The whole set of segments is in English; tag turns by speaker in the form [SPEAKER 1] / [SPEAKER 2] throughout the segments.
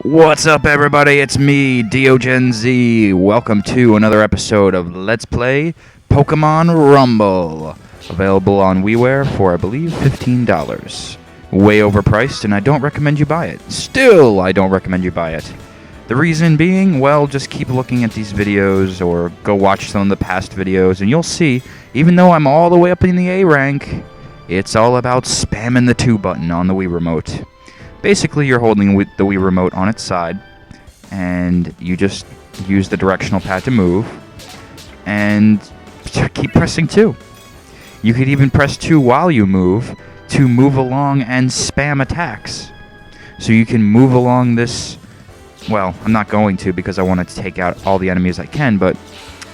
[SPEAKER 1] What's up, everybody? It's me, DeoGenZ. Welcome to another episode of Let's Play Pokemon Rumble. Available on WiiWare for, I believe, $15. Way overpriced, and I don't recommend you buy it. Still, I don't recommend you buy it. The reason being, well, just keep looking at these videos or go watch some of the past videos, and you'll see, even though I'm all the way up in the A rank, it's all about spamming the 2 button on the Wii Remote. Basically, you're holding the Wii Remote on its side, and you just use the directional pad to move, and keep pressing 2. You could even press 2 while you move to move along and spam attacks. So you can move along this. Well, I'm not going to because I want to take out all the enemies I can, but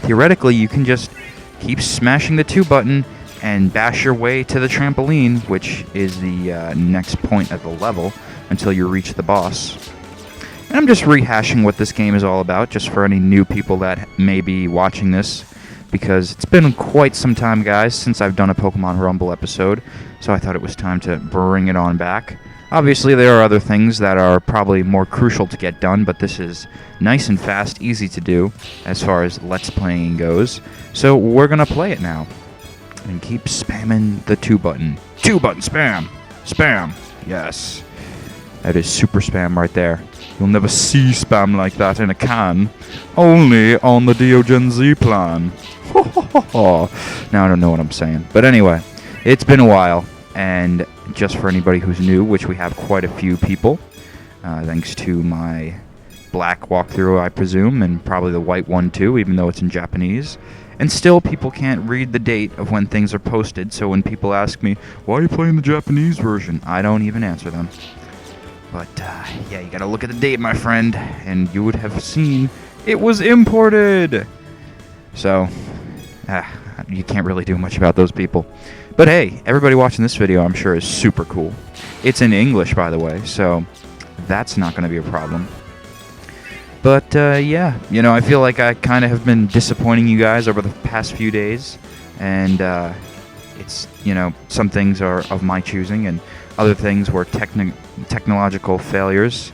[SPEAKER 1] theoretically you can just keep smashing the 2 button and bash your way to the trampoline, which is the next point of the level, until you reach the boss. And I'm just rehashing what this game is all about, just for any new people that may be watching this, because it's been quite some time, guys, since I've done a Pokemon Rumble episode, so I thought it was time to bring it on back. Obviously, there are other things that are probably more crucial to get done, but this is nice and fast, easy to do, as far as Let's Playing goes. So we're gonna play it now, and keep spamming the 2 button. 2 button spam! Spam! Yes. That is super spam right there. You'll never see spam like that in a can. Only on the DeoGenZ plan. Now I don't know what I'm saying. But anyway, it's been a while. And just for anybody who's new, which we have quite a few people, thanks to my black walkthrough, I presume, and probably the white one too, even though it's in Japanese. And still, people can't read the date of when things are posted, so when people ask me, why are you playing the Japanese version? I don't even answer them. But, yeah, you gotta look at the date, my friend, and you would have seen it was imported! So, you can't really do much about those people. But hey, everybody watching this video, I'm sure, is super cool. It's in English, by the way, so that's not gonna be a problem. But, yeah, you know, I feel like I kind of have been disappointing you guys over the past few days, and, it's, you know, some things are of my choosing, and other things were technological failures.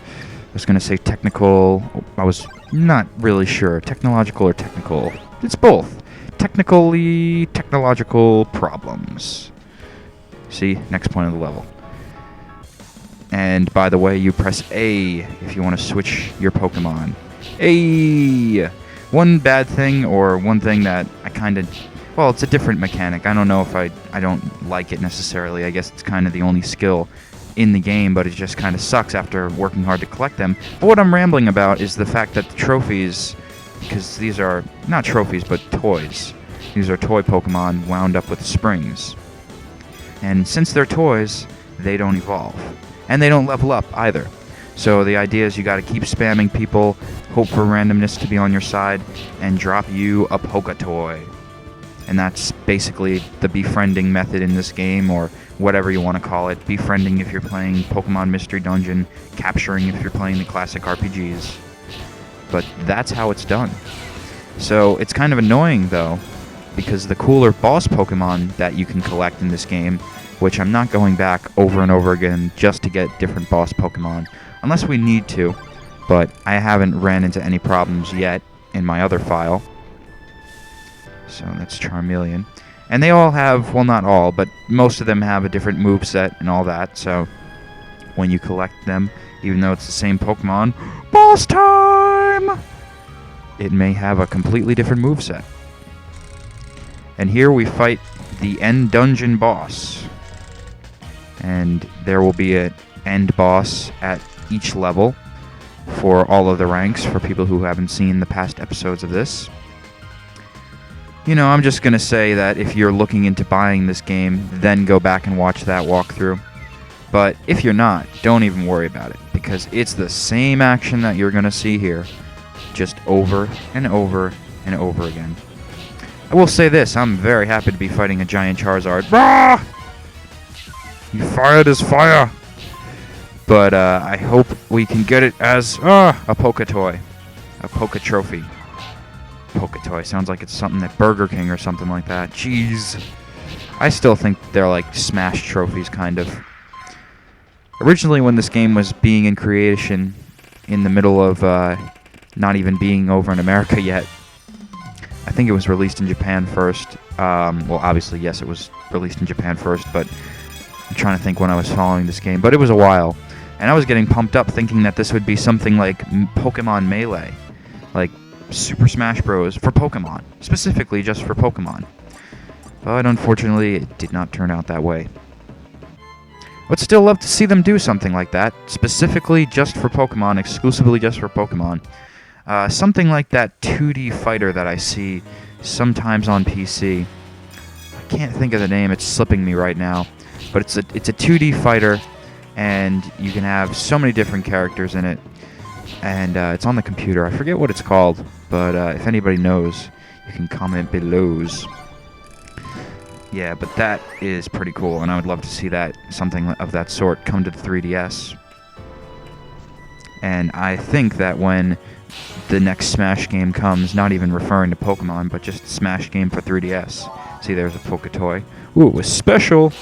[SPEAKER 1] I was going to say technical. I was not really sure. Technological or technical. It's both. Technological problems. See? Next point of the level. And by the way, you press A if you want to switch your Pokemon. A. One bad thing, or one thing that I kind of... Well, it's a different mechanic. I don't know if I don't like it necessarily. I guess it's kind of the only skill in the game, but it just kind of sucks after working hard to collect them. But what I'm rambling about is the fact that the trophies, because these are not trophies, but toys. These are toy Pokemon wound up with springs. And since they're toys, they don't evolve. And they don't level up either. So the idea is you got to keep spamming people, hope for randomness to be on your side, and drop you a Poketoy. And that's basically the befriending method in this game, or whatever you want to call it. Befriending if you're playing Pokemon Mystery Dungeon, capturing if you're playing the classic RPGs. But that's how it's done. So it's kind of annoying, though, because the cooler boss Pokemon that you can collect in this game, which I'm not going back over and over again just to get different boss Pokemon, unless we need to, but I haven't ran into any problems yet in my other file. So that's Charmeleon. And they all have, well, not all, but most of them have a different moveset and all that, so when you collect them, even though it's the same Pokemon, boss time! It may have a completely different moveset. And here we fight the end dungeon boss. And there will be an end boss at each level for all of the ranks, for people who haven't seen the past episodes of this. You know, I'm just going to say that if you're looking into buying this game, then go back and watch that walkthrough. But if you're not, don't even worry about it, because it's the same action that you're going to see here, just over and over and over again. I will say this, I'm very happy to be fighting a giant Charizard. Rah! You fired his fire! But I hope we can get it as a Poketoy, a Poke Trophy. Poketoy sounds like it's something at Burger King or something like that. Jeez. I still think they're like Smash trophies, kind of. Originally, when this game was being in creation, in the middle of not even being over in America yet. I think it was released in Japan first. Well, obviously, yes, it was released in Japan first, but I'm trying to think when I was following this game. But it was a while, and I was getting pumped up thinking that this would be something like Pokemon Melee, like Super Smash Bros. For Pokemon, specifically just for Pokemon. But unfortunately, it did not turn out that way. Would still love to see them do something like that, specifically just for Pokemon, exclusively just for Pokemon. Something like that 2D fighter that I see sometimes on PC. I can't think of the name, it's slipping me right now. But it's a 2D fighter, and you can have so many different characters in it. And it's on the computer. I forget what it's called, but if anybody knows, you can comment below. Yeah, but that is pretty cool, and I would love to see that, something of that sort, come to the 3DS. And I think that when the next Smash game comes, not even referring to Pokemon, but just Smash game for 3DS. See, there's a Poketoy. Ooh, it was special!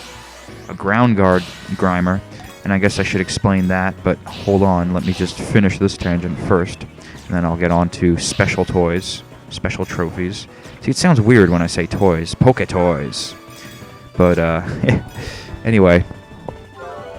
[SPEAKER 1] A Ground Guard Grimer. And I guess I should explain that, but hold on, let me just finish this tangent first, and then I'll get on to special toys, special trophies. See, it sounds weird when I say toys. Poketoys. But, anyway,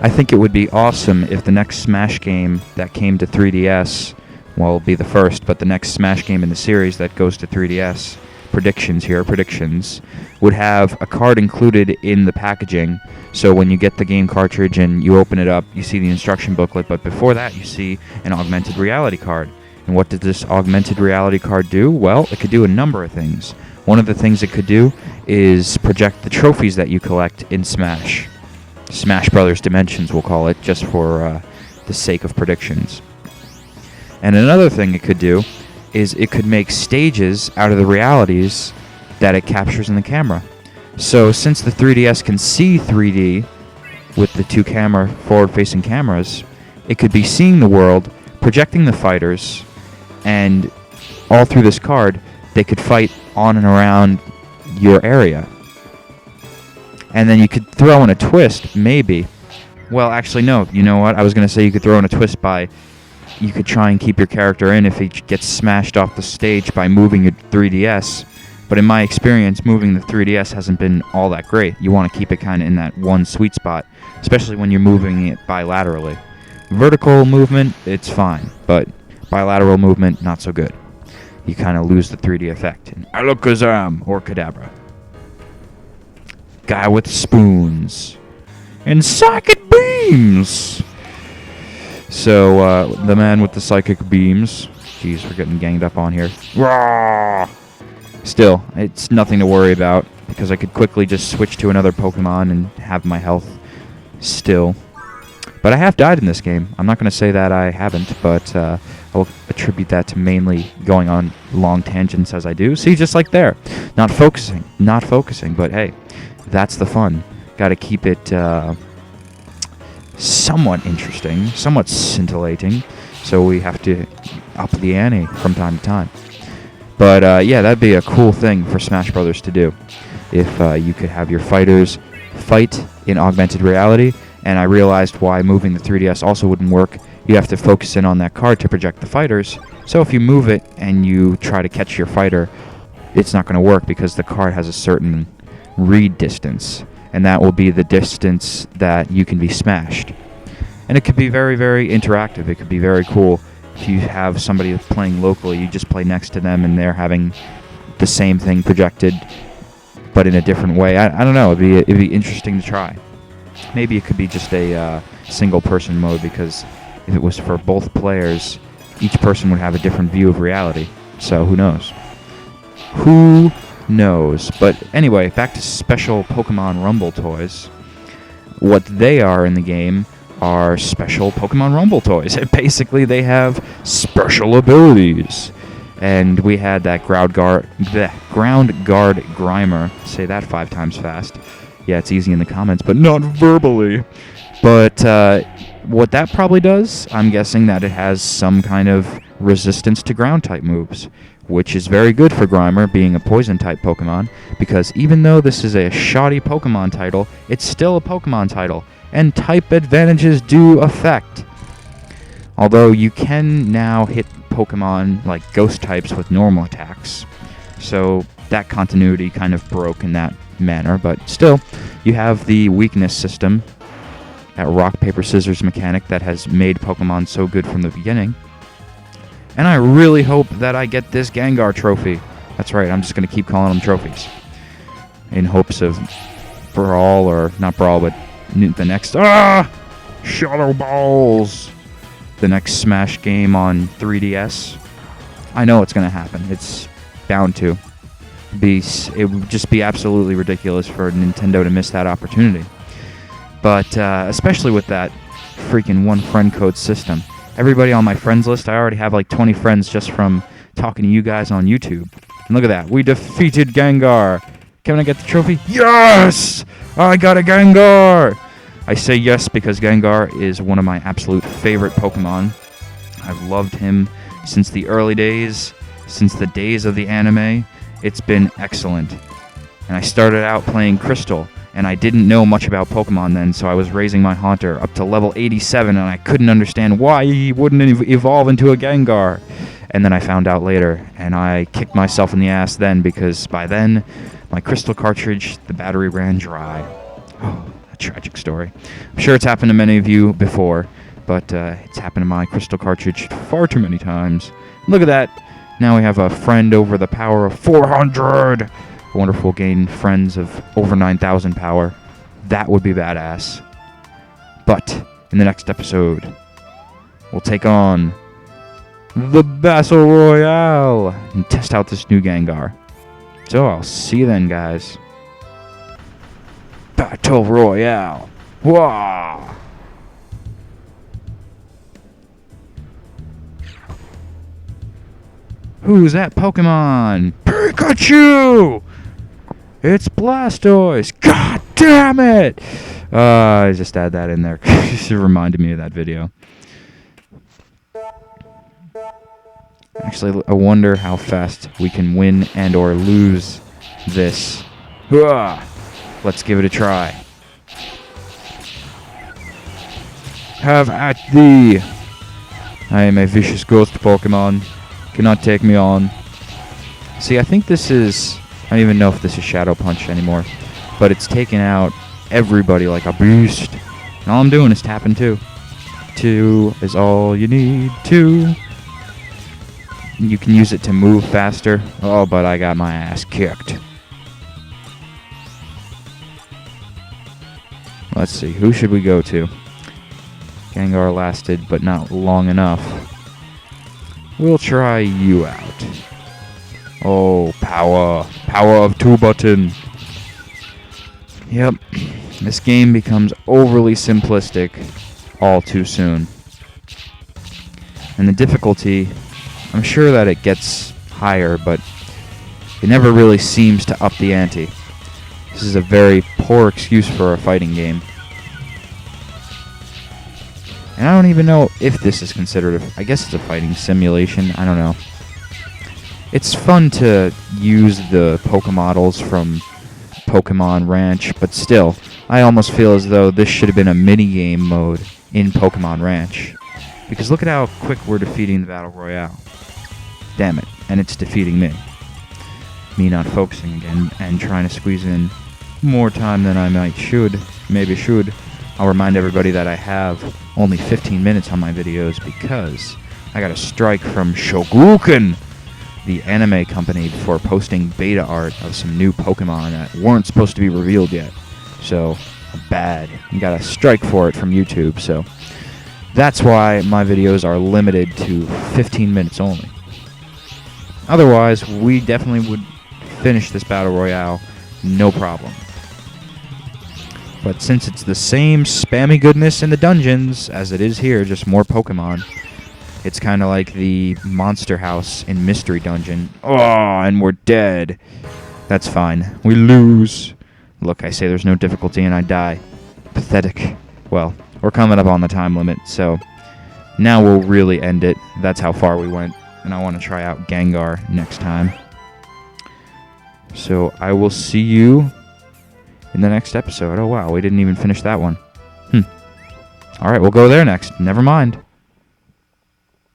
[SPEAKER 1] I think it would be awesome if the next Smash game that came to 3DS, well, it'll be the first, but the next Smash game in the series that goes to 3DS, predictions, would have a card included in the packaging. So when you get the game cartridge and you open it up, you see the instruction booklet, but before that you see an augmented reality card. And what did this augmented reality card do? Well, it could do a number of things. One of the things it could do is project the trophies that you collect in Smash. Smash Brothers Dimensions, we'll call it, just for the sake of predictions. And another thing it could do is it could make stages out of the realities that it captures in the camera. So since the 3DS can see 3D with the two forward-facing cameras, it could be seeing the world, projecting the fighters, and all through this card, they could fight on and around your area. And then you could throw in a twist, maybe. Well, actually, no. You know what? I was going to say you could throw in a twist by... You could try and keep your character in if he gets smashed off the stage by moving your 3DS. But in my experience, moving the 3DS hasn't been all that great. You want to keep it kind of in that one sweet spot, especially when you're moving it bilaterally. Vertical movement, it's fine, but bilateral movement, not so good. You kind of lose the 3D effect. And Alakazam, or Kadabra. Guy with spoons. And psychic beams! So, the man with the psychic beams. Jeez, we're getting ganged up on here. Rawr! Still, it's nothing to worry about, because I could quickly just switch to another Pokemon and have my health still. But I have died in this game. I'm not going to say that I haven't, but I will attribute that to mainly going on long tangents as I do. See, just like there. Not focusing, but hey, that's the fun. Got to keep it somewhat interesting, somewhat scintillating, so we have to up the ante from time to time. But yeah, that'd be a cool thing for Smash Brothers to do, if you could have your fighters fight in augmented reality. And I realized why moving the 3DS also wouldn't work. You have to focus in on that card to project the fighters. So if you move it and you try to catch your fighter, it's not going to work because the card has a certain read distance, and that will be the distance that you can be smashed. And it could be very, very interactive. It could be very cool. If you have somebody playing locally, you just play next to them and they're having the same thing projected, but in a different way. I don't know. It'd be interesting to try. Maybe it could be just a single-person mode, because if it was for both players, each person would have a different view of reality. So who knows? Who knows? But anyway, back to special Pokemon Rumble toys. What they are in the game are special Pokemon Rumble toys. And basically, they have special abilities. And we had that Ground Guard Grimer. Say that 5 times fast. Yeah, it's easy in the comments, but not verbally. But what that probably does, I'm guessing that it has some kind of resistance to ground-type moves, which is very good for Grimer, being a poison-type Pokemon, because even though this is a shoddy Pokemon title, it's still a Pokemon title, and type advantages do affect. Although you can now hit Pokemon like ghost types with normal attacks. So that continuity kind of broke in that manner, but still, you have the weakness system, that rock, paper, scissors mechanic that has made Pokemon so good from the beginning. And I really hope that I get this Gengar trophy. That's right, I'm just going to keep calling them trophies. In hopes of Brawl, or not Brawl, but the next... Shadow Balls! The next Smash game on 3DS. I know it's going to happen. It's bound to. It would just be absolutely ridiculous for Nintendo to miss that opportunity. But especially with that freaking one friend code system. Everybody on my friends list, I already have like 20 friends just from talking to you guys on YouTube. And look at that. We defeated Gengar. Can I get the trophy? Yes! I got a Gengar! I say yes because Gengar is one of my absolute favorite Pokemon. I've loved him since the early days, since the days of the anime. It's been excellent. And I started out playing Crystal, and I didn't know much about Pokemon then, so I was raising my Haunter up to level 87, and I couldn't understand why he wouldn't evolve into a Gengar. And then I found out later, and I kicked myself in the ass then, because by then, my Crystal cartridge, the battery ran dry. Oh, a tragic story. I'm sure it's happened to many of you before, but it's happened to my Crystal cartridge far too many times. Look at that. Now we have a friend over the power of 400. Wonderful, gain friends of over 9,000 power. That would be badass. But in the next episode, we'll take on the Battle Royale and test out this new Gengar. So I'll see you then, guys. Battle Royale. Wah! Who's that Pokemon? Pikachu! It's Blastoise! God damn it! I just add that in there. It reminded me of that video. Actually, I wonder how fast we can win and or lose this. Let's give it a try. Have at thee! I am a vicious ghost Pokemon. Cannot take me on. See, I think this is... I don't even know if this is Shadow Punch anymore. But it's taken out everybody like a beast. And all I'm doing is tapping 2. 2 is all you need. 2. You can use it to move faster. Oh, but I got my ass kicked. Let's see. Who should we go to? Gengar lasted, but not long enough. We'll try you out. Oh, power. Power of 2 button. Yep. This game becomes overly simplistic all too soon. And the difficulty, I'm sure that it gets higher, but it never really seems to up the ante. This is a very poor excuse for a fighting game. And I don't even know if this is considered I guess it's a fighting simulation. I don't know. It's fun to use the Pokemodels from Pokemon Ranch, but still, I almost feel as though this should have been a mini-game mode in Pokemon Ranch. Because look at how quick we're defeating the Battle Royale. Damn it, and it's defeating me. Me not focusing again and trying to squeeze in more time than I maybe should. I'll remind everybody that I have only 15 minutes on my videos because I got a strike from Shogoken, the anime company, for posting beta art of some new Pokemon that weren't supposed to be revealed yet. So, bad. You got a strike for it from YouTube, so that's why my videos are limited to 15 minutes only. Otherwise, we definitely would finish this Battle Royale, no problem. But since it's the same spammy goodness in the dungeons as it is here, just more Pokemon, it's kind of like the Monster House in Mystery Dungeon. Oh, and we're dead. That's fine. We lose. Look, I say there's no difficulty and I die. Pathetic. Well, we're coming up on the time limit, so now we'll really end it. That's how far we went, and I want to try out Gengar next time. So I will see you in the next episode. Oh, wow, we didn't even finish that one. Alright, we'll go there next. Never mind.